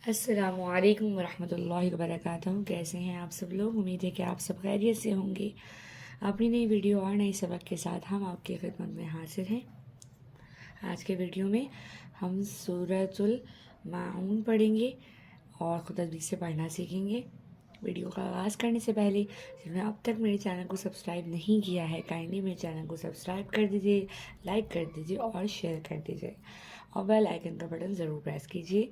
السلام علیکم ورحمۃ اللہ وبرکاتہ. کیسے ہیں آپ سب لوگ؟ امید ہے کہ آپ سب خیریت سے ہوں گے. اپنی نئی ویڈیو اور نئے سبق کے ساتھ ہم آپ کی خدمت میں حاضر ہیں. آج کے ویڈیو میں ہم سورۃ الماعون پڑھیں گے اور خود تجوید سے پڑھنا سیکھیں گے. ویڈیو کا آغاز کرنے سے پہلے جنہوں نے اب تک میرے چینل کو سبسکرائب نہیں کیا ہے، کائنڈلی میرے چینل کو سبسکرائب کر دیجیے، لائک کر دیجیے اور شیئر کر دیجیے اور بیل آئیکن کا بٹن ضرور پریس کیجیے.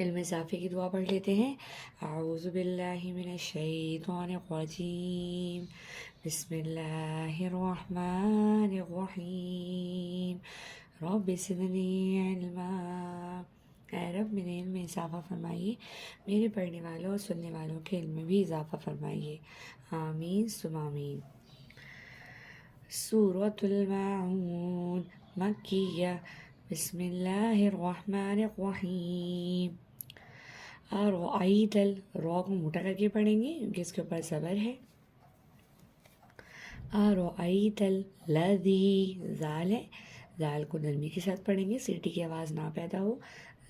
علم اضافے کی دعا پڑھ لیتے ہیں. اعوذ باللہ من الشیطان الرجیم، بسم اللہ الرحمن الرحیم، رب زدنی علما. اے رب میرے علم میں اضافہ فرمائیے، میرے پڑھنے والوں اور سننے والوں کے علم میں بھی اضافہ فرمائیے. آمین ثم آمین. سورۃ الماعون مکیہ. بسم اللہ الرحمن الرحیم. ارأیت را کو موٹا کر کے پڑھیں گے کیونکہ اس کے اوپر زبر ہے. ارأیت الذی، زال ہے، زال کو نرمی کے ساتھ پڑھیں گے، سیٹی کی آواز نہ پیدا ہو.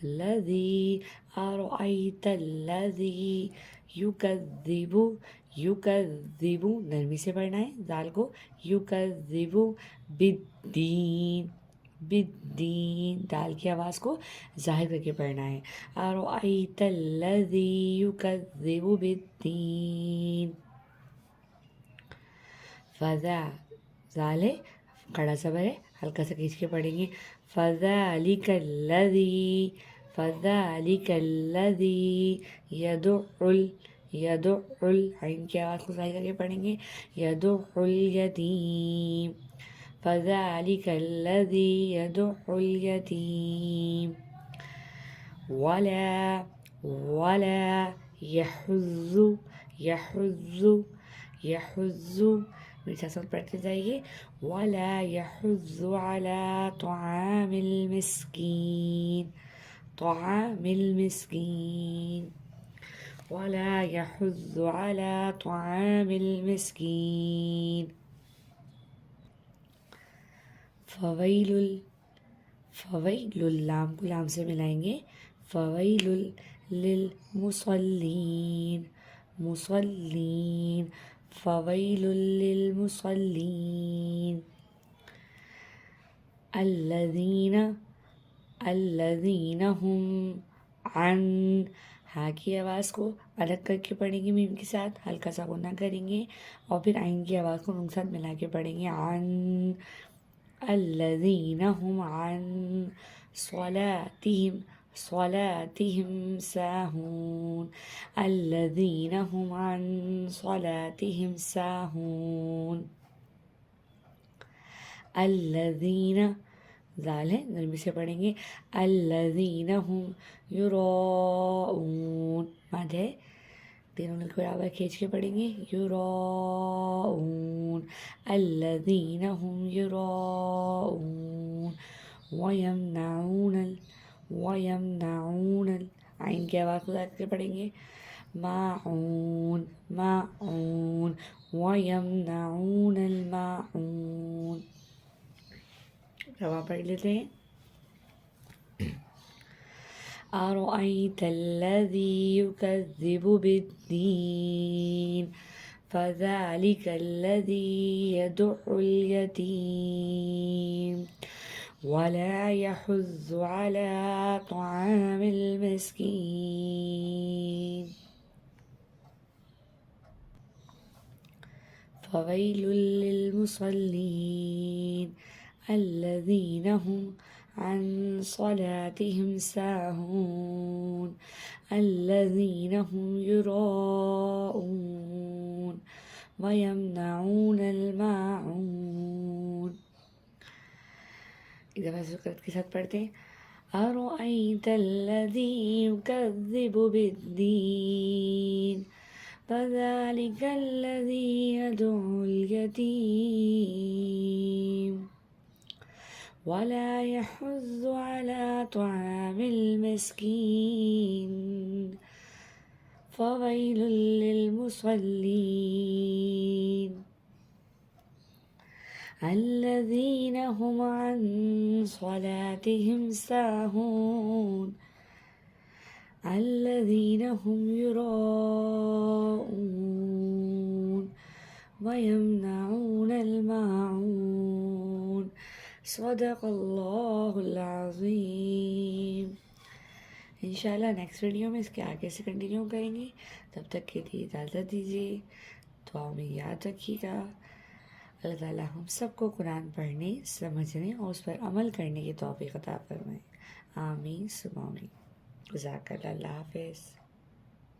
الذی، ارأیت الذی یکذب، یکذب نرمی سے پڑھنا ہے زال کو. یکذب بالدین، بالدین دال کی آواز کو ظاہر کر کے پڑھنا ہے. ارأیت الذی یکذب بالدین. فذا، زال ہے، کڑا زبر ہے، ہلکا سا کھینچ کے پڑھیں گے. فذلک الذی، فذلک الذی یدع، یدع عین کی آواز کو ظاہر کر کے پڑھیں گے. یدع الیتیم، فذلک الذی یدع الیتیم. ولا، ولا یحض، یحض، یحض میٹھا ساتھ پڑھتے جائیے. ولا یحض علی طعام المسکین، طعام المسکین. ولا یحض علی طعام المسکین. فویل، فویل لام کو لام سے ملائیں گے. فویل للمصلین، مصلین. فویل للمصلین. الذین، الذین هم عن، ہاں کی آواز کو الگ کر کے پڑھیں گے میم کے ساتھ، ہلکا سا غنہ کریں گے اور پھر عین کی آواز کو ان کے ساتھ ملا کے پڑھیں گے. عن، الذین هم عن صلاتهم، صلاتهم ساہون. الذین هم عن صلاتهم ساہون. الذین، زال ہے، نرمی سے پڑھیں گے. الذین هم یراؤون، مد ہے، تینوں مل کے برابر کھینچ کے پڑھیں گے. یراؤون. الذین هم یراؤون. ویمنعون، ویمنعون عین کی آواز کو ظاہر کر کے پڑھیں گے. ماعون، ماعون. ویمنعون الماعون. رواں پڑھ لیتے ہیں. ارأیت الذی یکذب بالدین، فذلک الذی یدع الیتیم. ولا یحض علی طعام المسکین. فویل للمصلین، الذین هم عن صلاتهم ساہون. الذین هم یراؤون ویمنعون الماعون. ایک دفعہ سکرت کے ساتھ پڑھتے ہیں. ارأیت الذی یکذب بالدین، فذلک الذی یدع الیتیم. ولا یحض علی طعام المسکین. فویل للمصلین، الذین هم عن صلاتهم ساہون. الذين هم يراءون ويمنعون الماعون صدق اللہ العظیم. انشاءاللہ نیکسٹ ویڈیو میں اس کے آگے سے کنٹینیو کریں گے. تب تک کے لیے اجازت دیجیے. دعاؤں میں یاد رکھیے گا. اللہ تعالیٰ ہم سب کو قرآن پڑھنے، سمجھنے اور اس پر عمل کرنے کی توفیق عطا فرمائے. آمین ثم آمین. جزاک اللہ. اللہ حافظ.